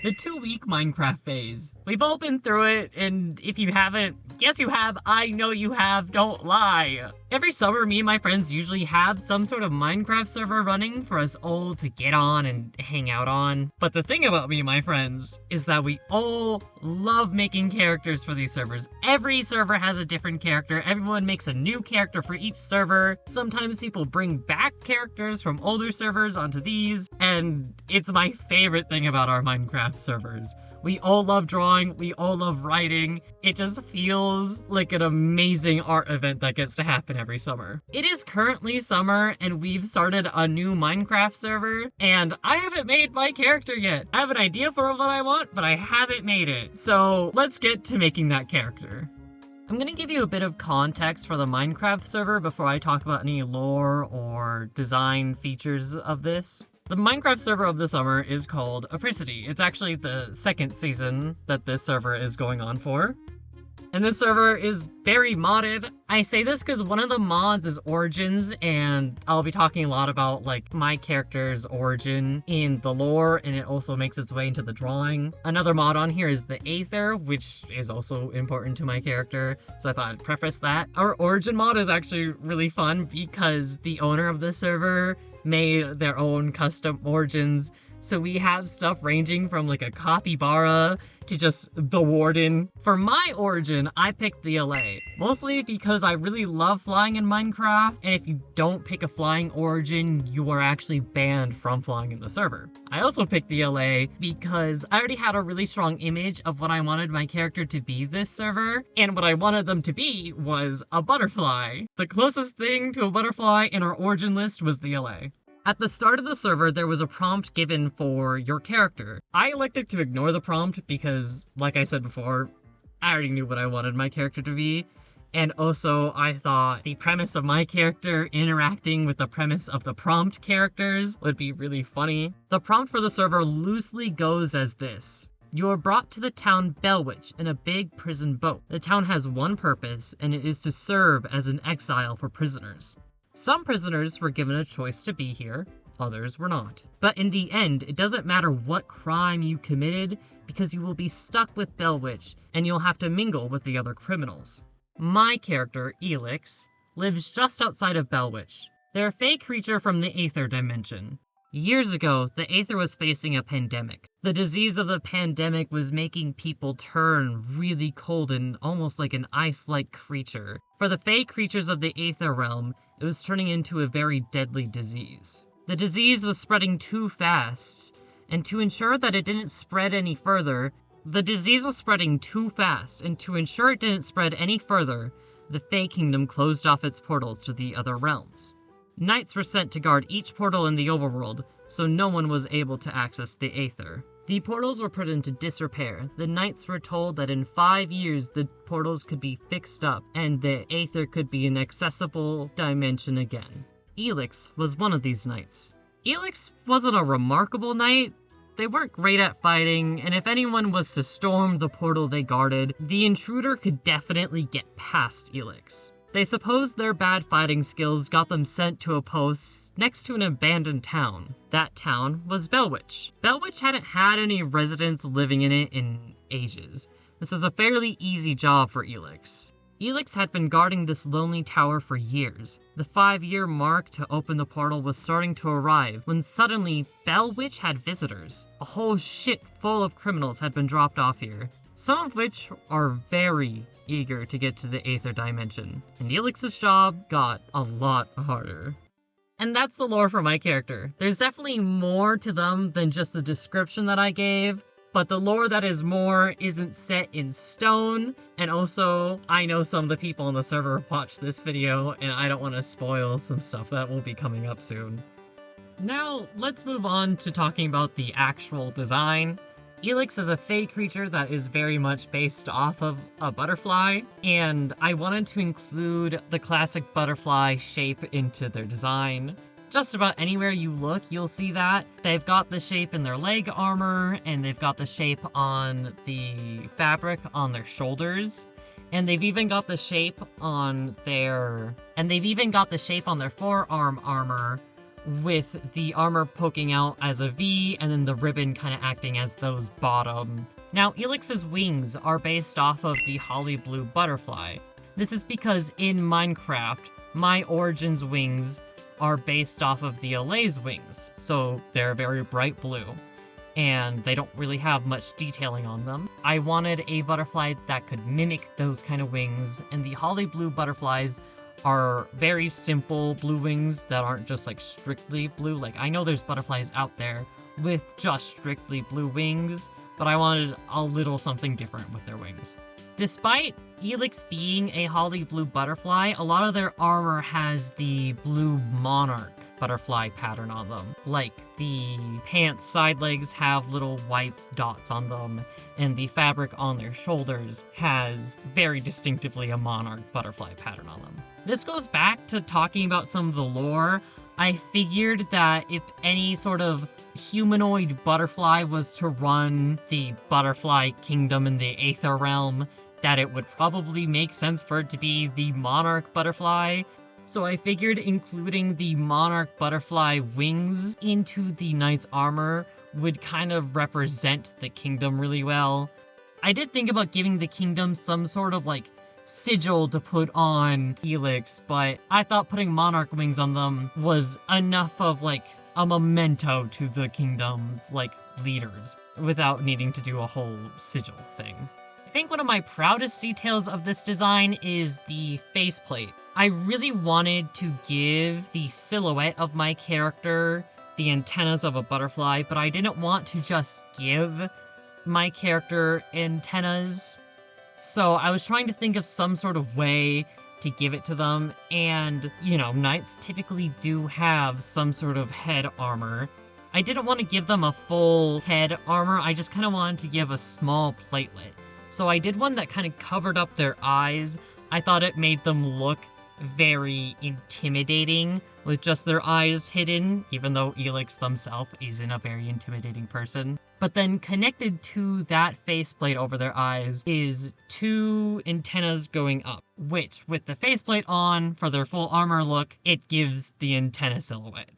The 2-week Minecraft phase. We've all been through it, and if you haven't, yes you have, I know you have, don't lie. Every summer, me and my friends usually have some sort of Minecraft server running for us all to get on and hang out on. But the thing about me and my friends is that we all love making characters for these servers. Every server has a different character, everyone makes a new character for each server. Sometimes people bring back characters from older servers onto these, and it's my favorite thing about our Minecraft servers. We all love drawing, we all love writing. It just feels like an amazing art event that gets to happen every summer. It is currently summer and we've started a new Minecraft server, and I haven't made my character yet. I have an idea for what I want, but I haven't made it. So let's get to making that character. I'm gonna give you a bit of context for the Minecraft server before I talk about any lore or design features of this. The Minecraft server of the summer is called Apricity. It's actually the second season that this server is going on for. And this server is very modded. I say this because one of the mods is Origins, and I'll be talking a lot about like my character's origin in the lore, and it also makes its way into the drawing. Another mod on here is the Aether, which is also important to my character, so I thought I'd preface that. Our origin mod is actually really fun because the owner of the server made their own custom origins. So we have stuff ranging from like a capybara to just the warden. For my origin, I picked the LA, mostly because I really love flying in Minecraft, and if you don't pick a flying origin, you are actually banned from flying in the server. I also picked the LA because I already had a really strong image of what I wanted my character to be this server, and what I wanted them to be was a butterfly. The closest thing to a butterfly in our origin list was the LA. At the start of the server, there was a prompt given for your character. I elected to ignore the prompt because, like I said before, I already knew what I wanted my character to be. And also, I thought the premise of my character interacting with the premise of the prompt characters would be really funny. The prompt for the server loosely goes as this. You are brought to the town Bellwitch in a big prison boat. The town has one purpose, and it is to serve as an exile for prisoners. Some prisoners were given a choice to be here, others were not. But in the end, it doesn't matter what crime you committed, because you will be stuck with Bellwitch, and you'll have to mingle with the other criminals. My character, Elix, lives just outside of Bellwitch. They're a fey creature from the Aether dimension. Years ago, the Aether was facing a pandemic. The disease of the pandemic was making people turn really cold and almost like an ice-like creature. For the fey creatures of the Aether realm, it was turning into a very deadly disease. The disease was spreading too fast, and to ensure that it didn't spread any further, the Fey Kingdom closed off its portals to the other realms. Knights were sent to guard each portal in the overworld, so no one was able to access the Aether. The portals were put into disrepair. The knights were told that in 5 years the portals could be fixed up, and the Aether could be an accessible dimension again. Elix was one of these knights. Elix wasn't a remarkable knight. They weren't great at fighting, and if anyone was to storm the portal they guarded, the intruder could definitely get past Elix. They supposed their bad fighting skills got them sent to a post next to an abandoned town. That town was Bellwitch. Bellwitch hadn't had any residents living in it in ages. This was a fairly easy job for Elix. Elix had been guarding this lonely tower for years. The 5-year mark to open the portal was starting to arrive when suddenly Bellwitch had visitors. A whole ship full of criminals had been dropped off here, some of which are very eager to get to the Aether dimension, and Elix's job got a lot harder. And that's the lore for my character. There's definitely more to them than just the description that I gave, but the lore that is more isn't set in stone, and also, I know some of the people on the server watch this video, and I don't want to spoil some stuff that will be coming up soon. Now, let's move on to talking about the actual design. Elix is a fey creature that is very much based off of a butterfly, and I wanted to include the classic butterfly shape into their design. Just about anywhere you look, you'll see that. They've got the shape in their leg armor, and they've got the shape on the fabric on their shoulders, and they've even got the shape on their forearm armor, with the armor poking out as a V and then the ribbon kind of acting as those bottom. Now, Elix's wings are based off of the Holly Blue butterfly. This is because in Minecraft, my Origin's wings are based off of the Allays wings, so they're very bright blue, and they don't really have much detailing on them. I wanted a butterfly that could mimic those kind of wings, and the Holly Blue butterflies are very simple blue wings that aren't just like strictly blue. Like, I know there's butterflies out there with just strictly blue wings, but I wanted a little something different with their wings. Despite Elix being a Holly Blue butterfly, a lot of their armor has the blue monarch butterfly pattern on them. Like, the pants side legs have little white dots on them, and the fabric on their shoulders has very distinctively a monarch butterfly pattern on them. This goes back to talking about some of the lore. I figured that if any sort of humanoid butterfly was to run the butterfly kingdom in the Aether Realm, that it would probably make sense for it to be the monarch butterfly. So I figured including the monarch butterfly wings into the knight's armor would kind of represent the kingdom really well. I did think about giving the kingdom some sort of like sigil to put on Elix, but I thought putting monarch wings on them was enough of like a memento to the kingdom's like leaders without needing to do a whole sigil thing. I think one of my proudest details of this design is the faceplate. I really wanted to give the silhouette of my character the antennas of a butterfly, but I didn't want to just give my character antennas. So I was trying to think of some sort of way to give it to them, and, you know, knights typically do have some sort of head armor. I didn't want to give them a full head armor, I just kind of wanted to give a small platelet. So I did one that kind of covered up their eyes. I thought it made them look very intimidating with just their eyes hidden, even though Elix themselves isn't a very intimidating person. But then connected to that faceplate over their eyes is two antennas going up, which with the faceplate on for their full armor look, it gives the antenna silhouette.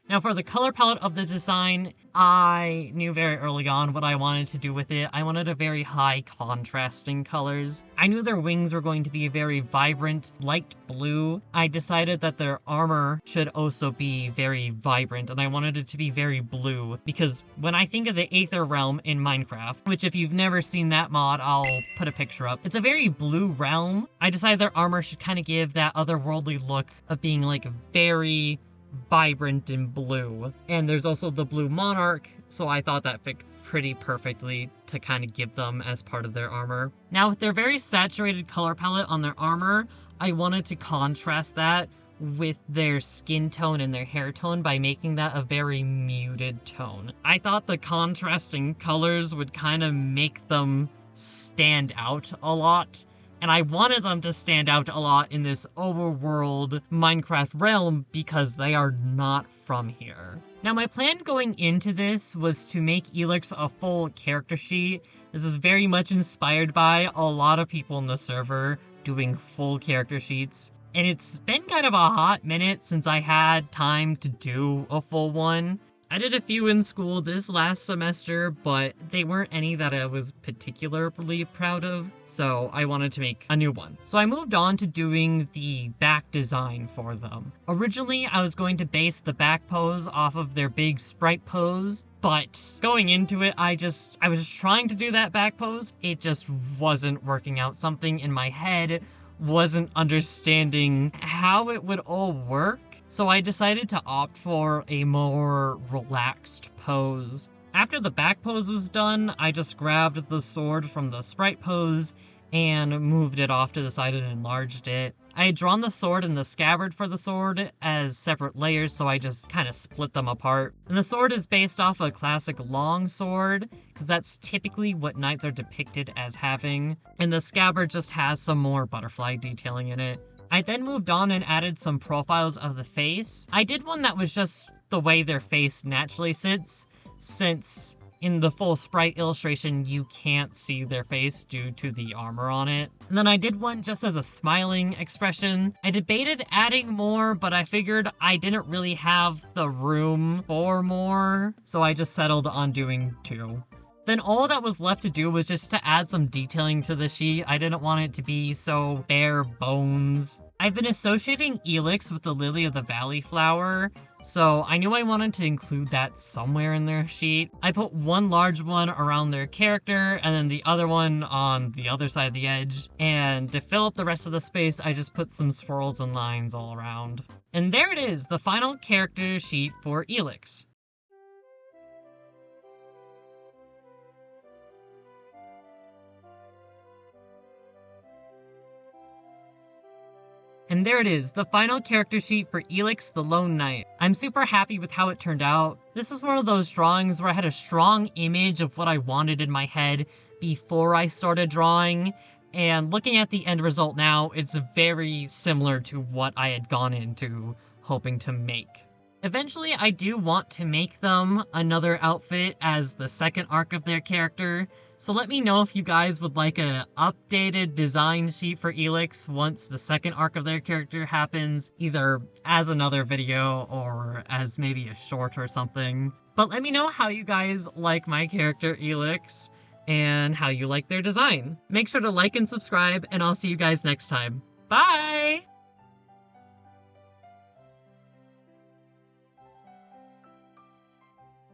Now for the color palette of the design, I knew very early on what I wanted to do with it. I wanted a very high contrasting colors. I knew their wings were going to be very vibrant, light blue. I decided that their armor should also be very vibrant, and I wanted it to be very blue, because when I think of the Aether Realm in Minecraft, which if you've never seen that mod, I'll put a picture up, it's a very blue realm. I decided their armor should kind of give that otherworldly look of being like very vibrant and blue. And there's also the blue monarch, so I thought that fit pretty perfectly to kind of give them as part of their armor. Now with their very saturated color palette on their armor, I wanted to contrast that with their skin tone and their hair tone by making that a very muted tone. I thought the contrasting colors would kind of make them stand out a lot, and I wanted them to stand out a lot in this overworld Minecraft realm because they are not from here. Now my plan going into this was to make Elix a full character sheet. This is very much inspired by a lot of people in the server doing full character sheets. And it's been kind of a hot minute since I had time to do a full one. I did a few in school this last semester, but they weren't any that I was particularly proud of, so I wanted to make a new one. So I moved on to doing the back design for them. Originally, I was going to base the back pose off of their big sprite pose, but going into it, I was trying to do that back pose. It just wasn't working out. Something in my head wasn't understanding how it would all work. So I decided to opt for a more relaxed pose. After the back pose was done, I just grabbed the sword from the sprite pose and moved it off to the side and enlarged it. I had drawn the sword and the scabbard for the sword as separate layers, so I just kind of split them apart. And the sword is based off a classic long sword, because that's typically what knights are depicted as having. And the scabbard just has some more butterfly detailing in it. I then moved on and added some profiles of the face. I did one that was just the way their face naturally sits, since in the full sprite illustration, you can't see their face due to the armor on it. And then I did one just as a smiling expression. I debated adding more, but I figured I didn't really have the room for more, so I just settled on doing 2. Then all that was left to do was just to add some detailing to the sheet. I didn't want it to be so bare bones. I've been associating Elix with the Lily of the Valley flower, so I knew I wanted to include that somewhere in their sheet. I put one large one around their character, and then the other one on the other side of the edge. And to fill up the rest of the space, I just put some swirls and lines all around. And there it is, the final character sheet for Elix. And there it is, the final character sheet for Elix the Lone Knight. I'm super happy with how it turned out. This is one of those drawings where I had a strong image of what I wanted in my head before I started drawing, and looking at the end result now, it's very similar to what I had gone into hoping to make. Eventually, I do want to make them another outfit as the second arc of their character, so let me know if you guys would like an updated design sheet for Elix once the second arc of their character happens, either as another video or as maybe a short or something. But let me know how you guys like my character Elix and how you like their design. Make sure to like and subscribe, and I'll see you guys next time. Bye!